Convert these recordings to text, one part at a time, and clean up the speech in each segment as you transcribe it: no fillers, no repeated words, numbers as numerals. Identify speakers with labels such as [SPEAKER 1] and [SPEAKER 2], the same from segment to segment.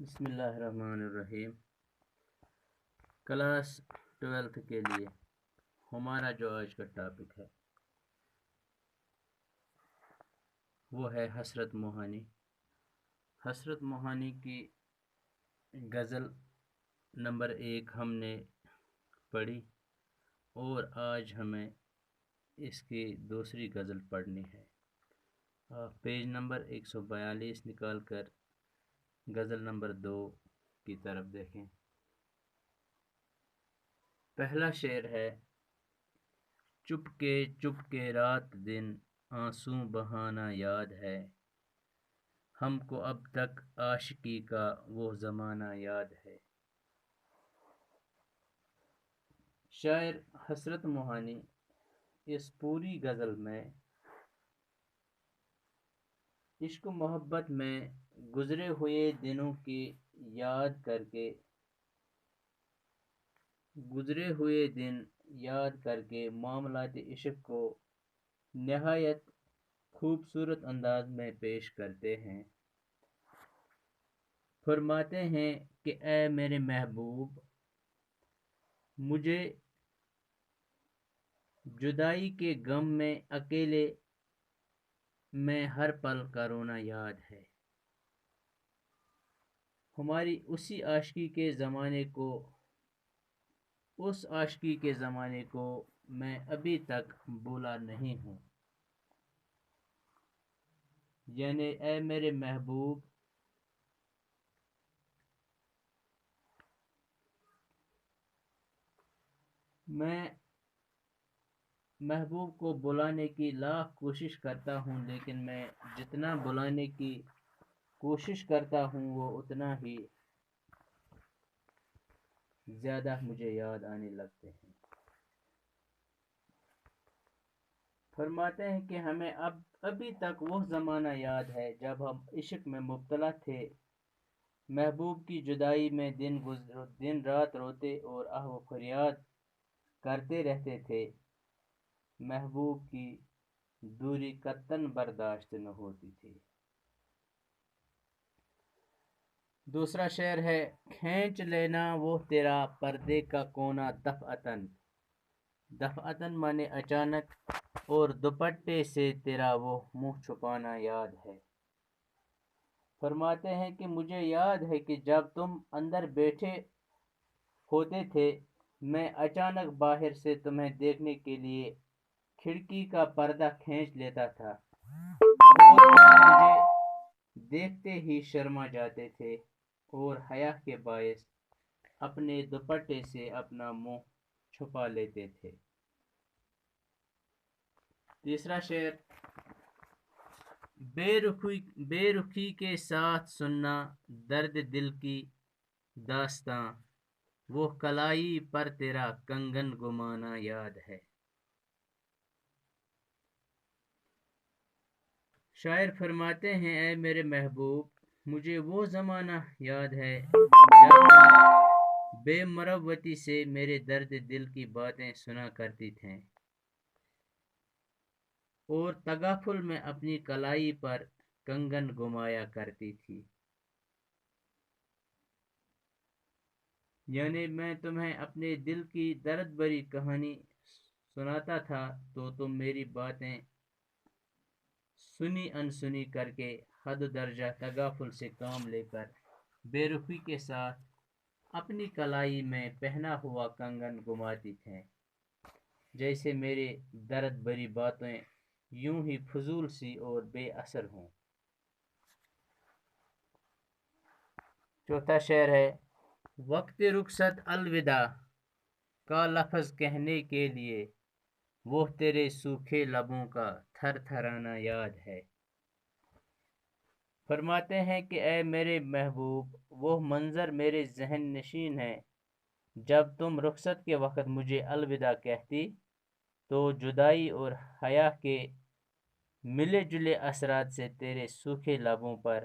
[SPEAKER 1] بسم اللہ الرحمن الرحیم۔ کلاس 12 کے لیے ہمارا جو آج کا ٹاپک ہے وہ ہے حسرت موہانی۔ حسرت موہانی کی غزل نمبر 1 ہم نے پڑھی اور آج ہمیں اس کی دوسری غزل پڑھنی ہے۔ آپ پیج نمبر 142 نکال کر غزل نمبر 2 کی طرف دیکھیں۔ پہلا شعر ہے: چپ کے رات دن آنسوں بہانا یاد ہے، ہم کو اب تک عاشقی کا وہ زمانہ یاد ہے۔ شاعر حسرت موہانی اس پوری غزل میں عشق و محبت میں گزرے ہوئے دنوں کی یاد کر کے معاملات عشق کو نہایت خوبصورت انداز میں پیش کرتے ہیں۔ فرماتے ہیں کہ اے میرے محبوب، مجھے جدائی کے غم میں اکیلے میں ہر پل کا رونا یاد ہے۔ ہماری اس عاشقی کے زمانے کو میں ابھی تک بھولا نہیں ہوں۔ یعنی اے میرے محبوب، میں محبوب کو بلانے کی لاکھ کوشش کرتا ہوں، لیکن میں جتنا بلانے کی کوشش کرتا ہوں وہ اتنا ہی زیادہ مجھے یاد آنے لگتے ہیں۔ فرماتے ہیں کہ ہمیں ابھی تک وہ زمانہ یاد ہے جب ہم عشق میں مبتلا تھے، محبوب کی جدائی میں دن رات روتے اور آہ و فریاد کرتے رہتے تھے، محبوب کی دوری قطعاً برداشت نہ ہوتی تھی۔ دوسرا شعر ہے: کھینچ لینا وہ تیرا پردے کا کونا دفعتاً، دفعتاً مانے اچانک، اور دوپٹے سے تیرا وہ منہ چھپانا یاد ہے۔ فرماتے ہیں کہ مجھے یاد ہے کہ جب تم اندر بیٹھے ہوتے تھے، میں اچانک باہر سے تمہیں دیکھنے کے لیے کھڑکی کا پردہ کھینچ لیتا تھا اور تم مجھے دیکھتے ہی شرما جاتے تھے اور حیا کے باعث اپنے دوپٹے سے اپنا منہ چھپا لیتے تھے۔ تیسرا شعر: بے رخی کے ساتھ سننا درد دل کی داستاں، وہ کلائی پر تیرا کنگن گمانا یاد ہے۔ شاعر فرماتے ہیں اے میرے محبوب، مجھے وہ زمانہ یاد ہے جب تم بے مروتی سے میرے درد دل کی باتیں سنا کرتی تھیں اور تغافل میں اپنی کلائی پر کنگن گمایا کرتی تھی۔ یعنی میں تمہیں اپنے دل کی درد بھری کہانی سناتا تھا تو تم میری باتیں سنی انسنی کر کے حد درجہ تغافل سے کام لے کر بے رخی کے ساتھ اپنی کلائی میں پہنا ہوا کنگن گماتی تھیں، جیسے میرے درد بھری باتیں یوں ہی فضول سی اور بے اثر ہوں۔ چوتھا شعر ہے: وقت رخصت الوداع کا لفظ کہنے کے لیے وہ تیرے سوکھے لبوں کا تھر تھرانا یاد ہے۔ فرماتے ہیں کہ اے میرے محبوب، وہ منظر میرے ذہن نشین ہے جب تم رخصت کے وقت مجھے الوداع کہتی تو جدائی اور حیا کے ملے جلے اثرات سے تیرے سوکھے لبوں پر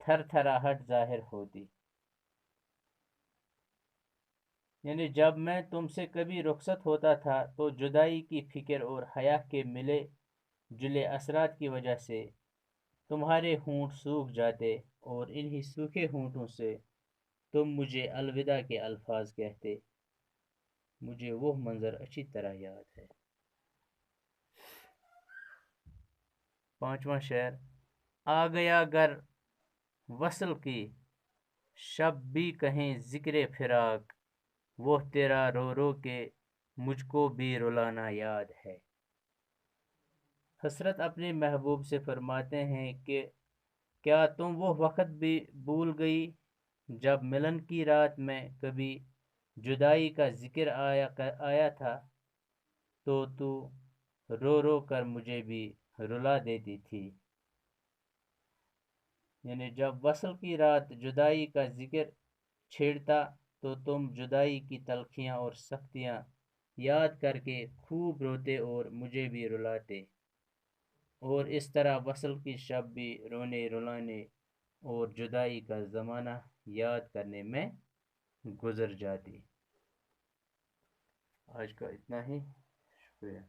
[SPEAKER 1] تھر تھراہٹ ظاہر ہوتی۔ یعنی جب میں تم سے کبھی رخصت ہوتا تھا تو جدائی کی فکر اور حیا کے ملے جلے اثرات کی وجہ سے تمہارے ہونٹ سوکھ جاتے اور انہی سوکھے ہونٹوں سے تم مجھے الوداع کے الفاظ کہتے۔ مجھے وہ منظر اچھی طرح یاد ہے۔ پانچواں شعر۔ آ گیا گر وصل کی شب بھی کہیں ذکر فراق، وہ تیرا رو رو کے مجھ کو بھی رلانا یاد ہے۔ حسرت اپنے محبوب سے فرماتے ہیں کہ کیا تم وہ وقت بھی بھول گئی جب ملن کی رات میں کبھی جدائی کا ذکر آیا تھا تو رو رو کر مجھے بھی رلا دیتی تھی۔ یعنی جب وصل کی رات جدائی کا ذکر چھیڑتا تو تم جدائی کی تلخیاں اور سختیاں یاد کر کے خوب روتے اور مجھے بھی رلاتے، اور اس طرح وصل کی شب بھی رونے رلانے اور جدائی کا زمانہ یاد کرنے میں گزر جاتی۔ آج کا اتنا ہی، شکریہ۔